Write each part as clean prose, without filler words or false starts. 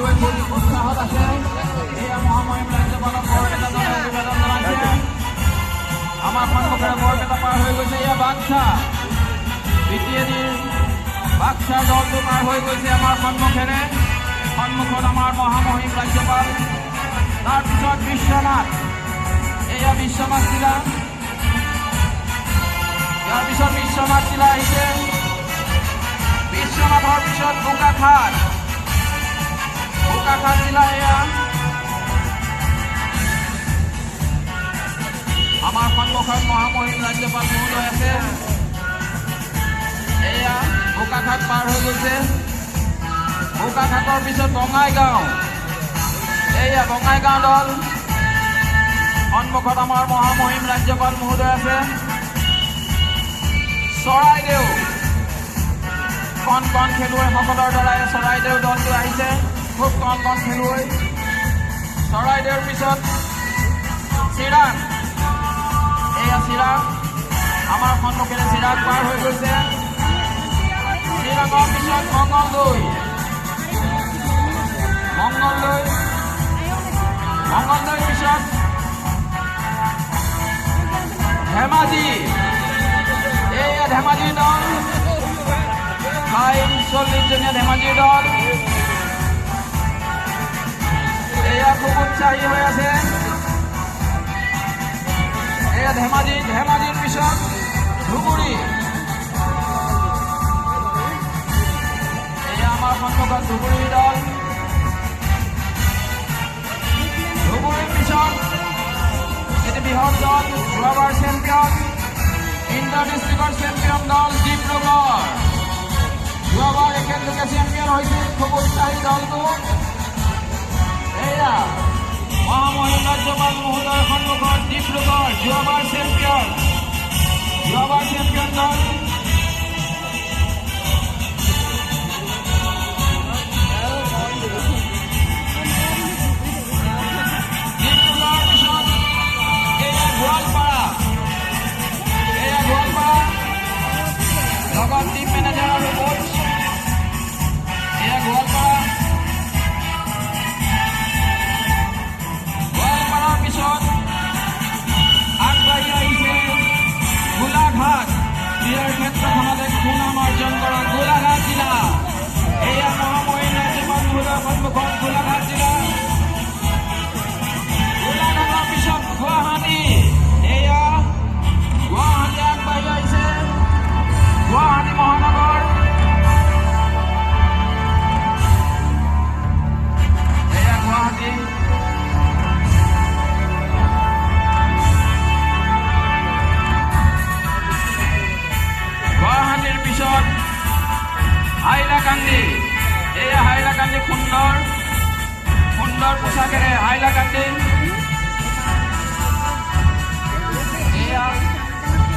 কৰিবলৈ খুব উৎসাহত আছে। এয়া মহামহিম ৰাজ্যপালক বৰপেটা দলে নিবেদন জনাইছে। আমাৰ সন্মুখেৰে বৰপেটা পাৰ হৈ গৈছে। এয়া বাক্সা BTADৰ বাক্সা দলটো পাৰ হৈ গৈছে আমাৰ সন্মুখেৰে। সন্মুখত আমাৰ মহামহিম ৰাজ্যপাল, তাৰপিছত বিশ্বনাথ, এয়া বিশ্বনাথ জিলা, ইয়াৰ পিছত বিশ্বনাথ জিলা আহিছে। বিশ্বনাথৰ পিছত বোকাখাট জিলা। এয়া আমাৰ সন্মুখত মহামহিম ৰাজ্যপাল মহোদয় আছে। এয়া বোকাখাট পাৰ হৈ গৈছে। বোকাখাটৰ পিছত বঙাইগাঁও, এয়া বঙাইগাঁও দল। সন্মুখত আমাৰ মহামহিম ৰাজ্যপাল মহোদয় আছে। চৰাইদেউ, কণ খেলুৱৈসকলৰ দ্বাৰাই চৰাইদেউ দলটো আহিছে। খুব কণ খেলুৱৈ। চৰাইদেউৰ পিছত চিৰাং, এয়া চিৰাং, আমাৰ সন্মুখেৰে চিৰাং পাৰ হৈ গৈছে। চিৰাঙৰ পিছত মংগলদৈৰ পিছত ধেমাজি, এয়া ধেমাজিৰ দল। 40জনীয়া ধেমাজিৰ দল। এয়া খুব উৎসাহী হৈ আছে। এয়া ধেমাজিৰ পিছত ধুবুৰী, এয়া আমাৰ সন্মুখত ধুবুৰীৰ দল। ধুবুৰীৰ পিছত এটি বৃহৎ দল, যোৱাবাৰ চেম্পিয়ন, ইণ্টাৰ ডিষ্ট্ৰিক্টৰ চেম্পিয়ন দল ডিব্ৰুগড়। যোৱাবাৰ একেলগে চেম্পিয়ন হৈছিল। খুব উৎসাহী দলটো। এয়া মহামহিম ৰাজ্যপাল মহোদয়ৰ সন্মুখত ডিব্ৰুগড়, যোৱাবাৰ চেম্পিয়ন দল। ডিব্ৰুগড়ৰ পিছত এয়া গোৱালপাৰা, লগত টিম মেনেজাৰ আৰু কোচ। এয়া গোৱালপাৰাৰ পিছত আগবাঢ়ি আহিছে গোলাঘাট, ক্ৰীড়াৰ ক্ষেত্ৰখনত এক সুনাম অৰ্জন কৰা গোলাঘাট জিলা। এয়া মহামহিম ৰাজ্যপাল মহোদয়ৰ সন্মুখত গোলাঘাট জিলা। গোলাঘাটৰ পিছত গুৱাহাটী, এয়া গুৱাহাটী আগবাঢ়ি আহিছে। গুৱাহাটী মহানগৰ, এয়া গুৱাহাটী। গুৱাহাটীৰ পিছত হাইলাকান্দি, এয়া হাইলাকান্দি সুন্দৰ পোচাকেৰে হাইলাকান্দি। এয়া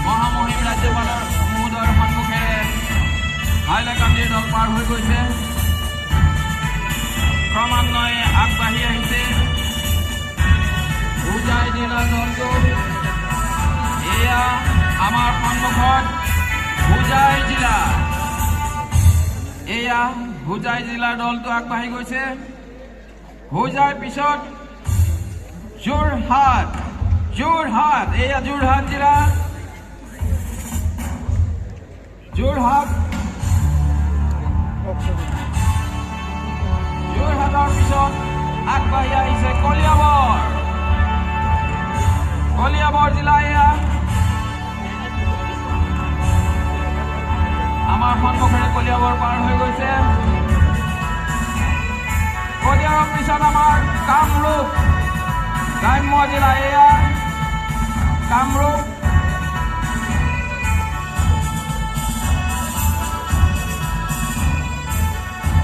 মহামহিম ৰাজ্যপালৰ মহোদয়ৰ সন্মুখেৰে হাইলাকান্দিৰ দল পাৰ হৈ গৈছে। ক্ৰমান্বয়ে আগবাঢ়ি আহিছে হোজাই জিলাৰ দলটো। এয়া আমাৰ সন্মুখত হোজাই জিলা, এয়া হোজাই জিলাৰ দলটো আগবাঢ়ি গৈছে। হোজাইৰ পিছত যোৰহাট, এয়া যোৰহাট জিলা। যোৰহাটৰ পিছত আগবাঢ়ি আহিছে কলিয়াবৰ জিলা। এয়া আমাৰ সন্মুখেৰে কলিয়াবৰ পাৰ হৈ গৈছে। কলিয়াবৰ পিছত আমাৰ কামৰূপ গ্ৰাম্য জিলা। এয়া কামৰূপ।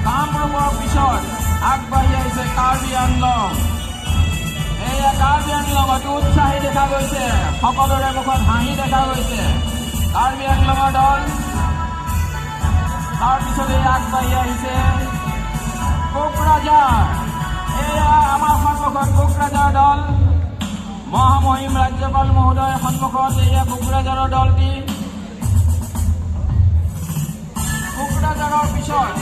কামৰূপৰ পিছত আগবাঢ়ি আহিছে কাৰ্বি আংলং। এয়া কাৰ্বি আংলং অতি উৎসাহী দেখা গৈছে। সকলোৰে মুখত হাঁহি দেখা গৈছে কাৰ্বি আংলঙৰ দল। তাৰপিছতে আগবাঢ়ি আহিছে কোকৰাঝাৰ। এয়া আমাৰ সন্মুখত কোকৰাঝাৰ দল। মহামহিম ৰাজ্যপাল মহোদয়ৰ সন্মুখত এয়া কোকৰাঝাৰৰ দলটি। কোকৰাঝাৰৰ পিছত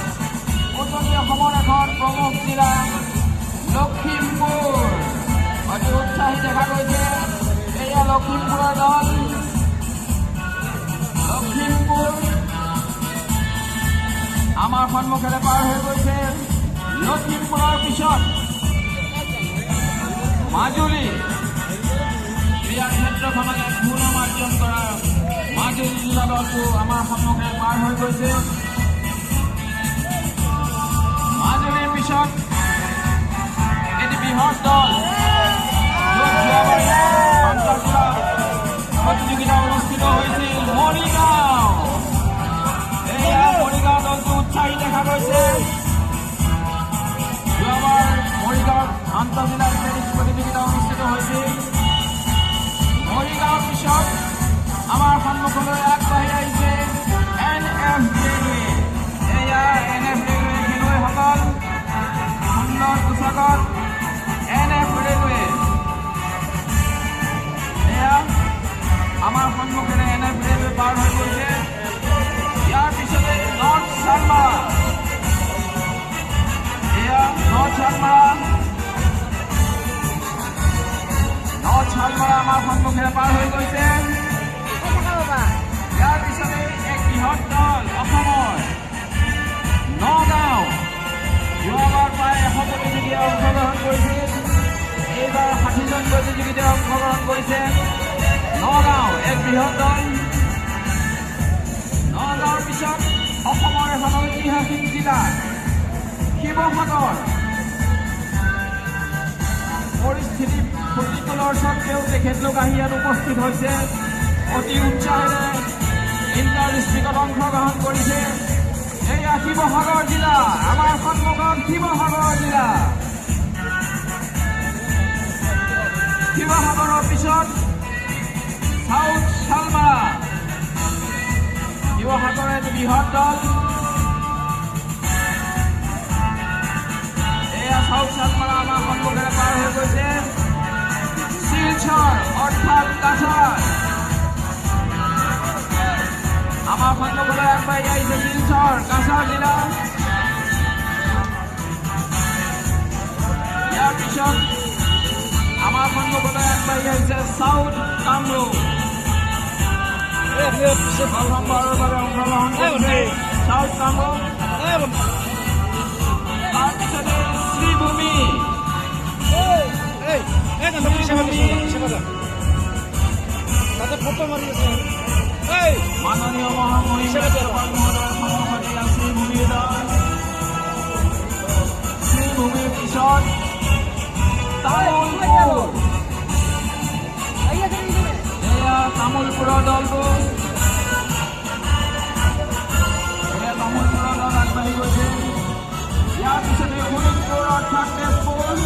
উজনি অসমৰ এখন প্ৰমুখ জিলা লখিমপুৰ অতি উৎসাহী দেখা গৈছে। এয়া লখিমপুৰৰ দল। লখিমপুৰ আমাৰ সন্মুখেৰে পাৰ হৈ গৈছে। লখিমপুৰৰ পিছত মাজুলী ক্ৰীড়া ক্ষেত্ৰখনত এক সুনাম অৰ্জন কৰা মাজুলী জিলা দলটো আমাৰ সন্মুখেৰে পাৰ হৈ গৈছে। মাজুলীৰ পিছত এটি বৃহৎ দল য'ত যোৱাবাৰ আন্তঃজিলা প্ৰতিযোগিতা অনুষ্ঠিত হৈছিল মৰিগাঁও। এয়া মৰিগাঁও দলটো উৎসাহী দেখা গৈছে। যোৱাবাৰ মৰিগাঁৱত আন্তঃজিলা টেনিছ প্ৰতিযোগিতা অনুষ্ঠিত হৈছিল। মৰিগাঁৱৰ পিছত আমাৰ সন্মুখলৈ আগবাঢ়ি আহিছে NF ৰেলৱে। এয়া NF ৰেলৱে খেলুৱৈসকল সুন্দৰ পোচাকত NF ৰেলৱে। এয়া আমাৰ সন্মুখেৰে NF ৰেলৱে পাৰ হৈ গৈছে। ইয়াৰ পিছতে নৰ্থ চানমাৰা। এয়া নৰ্থ চানমাৰা আমাৰ সন্মুখেৰে পাৰ হৈ গৈছে। ইয়াৰ পিছতে এক বৃহৎ দল অসমৰ নগাঁও। যোৱাবাৰ প্ৰায় 100 প্ৰতিযোগিতাত অংশগ্ৰহণ কৰিছিল। এইবাৰ 60জন প্ৰতিযোগিতাত অংশগ্ৰহণ কৰিছে নগাঁও, এক বৃহৎ দল। নগাঁৱৰ পিছত অসমৰ এখন ঐতিহাসিক জিলা শিৱসাগৰ। পৰিস্থিতি প্ৰতিকূলৰ স্বত্বেও তেখেতলোক আহি ইয়াত উপস্থিত হৈছে। অতি উৎসাহেৰে ইণ্টাৰ ডিষ্ট্ৰিক্টত অংশগ্ৰহণ কৰিছে। এয়া শিৱসাগৰ জিলা, আমাৰ সন্মুখত শিৱসাগৰ জিলা। শিৱসাগৰৰ পিছত চাউথ শালমাৰা। শিৱসাগৰৰ এটি বৃহৎ দল। এয়া চাউথ শালমাৰা আমাৰ সন্মুখেৰে পাৰ হৈ গৈছে। শিলচৰ অৰ্থাৎ কাছাৰ আমাৰ সন্মুখলৈ আগবাঢ়ি আহিছে। শিলচৰ কাছাৰ জিলা। ইয়াৰ পিছত আমাৰ সন্মুখলৈ আগবাঢ়ি আহিছে চাউথ কামৰূপ। প্ৰথমবাৰৰ বাবে অংশগ্ৰহণ কৰিছে চাউথ কামৰূপ। তাৰপিছতে শ্ৰীভূমি। মাননীয় মহামহিষৰ শ্ৰীভূমিৰ দল। শ্ৰীভূমিৰ পিছত তামোলপুৰ। এয়া তামোলপুৰৰ দলটো। এয়া তামোলপুৰৰ দল আগবাঢ়ি গৈছে। ইয়াৰ পিছতে শোণিতপুৰ অৰ্থাৎ তেজপুৰ।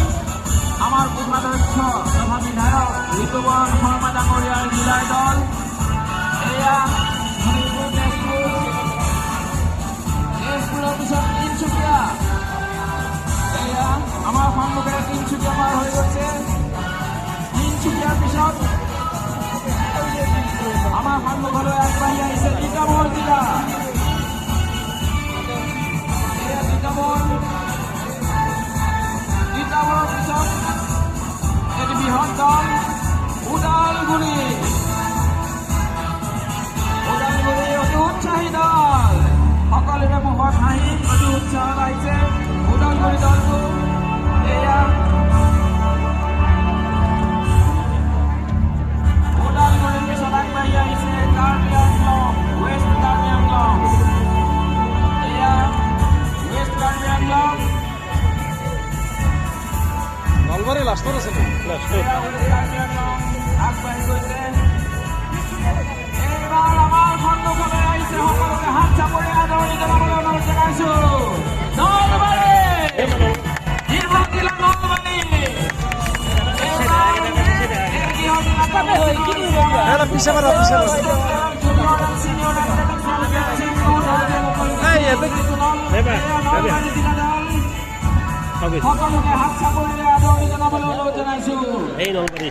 আমাৰ কোষাধ্যক্ষ তথা বিধায়ক ঋতুপৱন শৰ্মা ডাঙৰীয়াৰ জিলাৰ দল। এয়া শোণিতপুৰ তেজপুৰ। তেজপুৰৰ পিছত তিনিচুকীয়া। এয়া আমাৰ সন্মুখেৰে তিনিচুকীয়া পাৰ হৈ গৈছে। তিনিচুকীয়াৰ পিছত আমাৰ সন্মুখলৈ আগবাঢ়ি আহিছে তিতাবৰ জিলা। এয়া তিতাবৰ। তিতাবৰৰ পিছত এটি বৃহৎ দল ওদালগুৰি। ওদালগুৰি অতি উৎসাহী দল। সকলোৰে মুখত হাঁহি অতি উৎসাহত আহিছে ওদালগুৰি দলটো। এয়া ওদালগুৰিৰ পিছত আগবাঢ়ি আহিছে কাৰ্বি আংলং, ৱেষ্ট কাৰ্বি আংলং। এয়া ৱেষ্ট কাৰ্বি আংলং। নলবাৰী লাষ্টত আছে আগবাঢ়ি গৈছে। এইবাৰ আমাৰ সন্মুখলৈ আহিছে। সকলোকে হাত চাপৰি আদৰণি জনাবলৈ অনুৰোধ জনাইছো। নলবাৰী, শিৱসাগৰ জিলা নলবাৰী। সকলোকে হাত চাপৰিৰে আদৰণি জনাবলৈ অনুৰোধ জনাইছো। এই নলবাৰী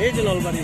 এই যে নলবাৰী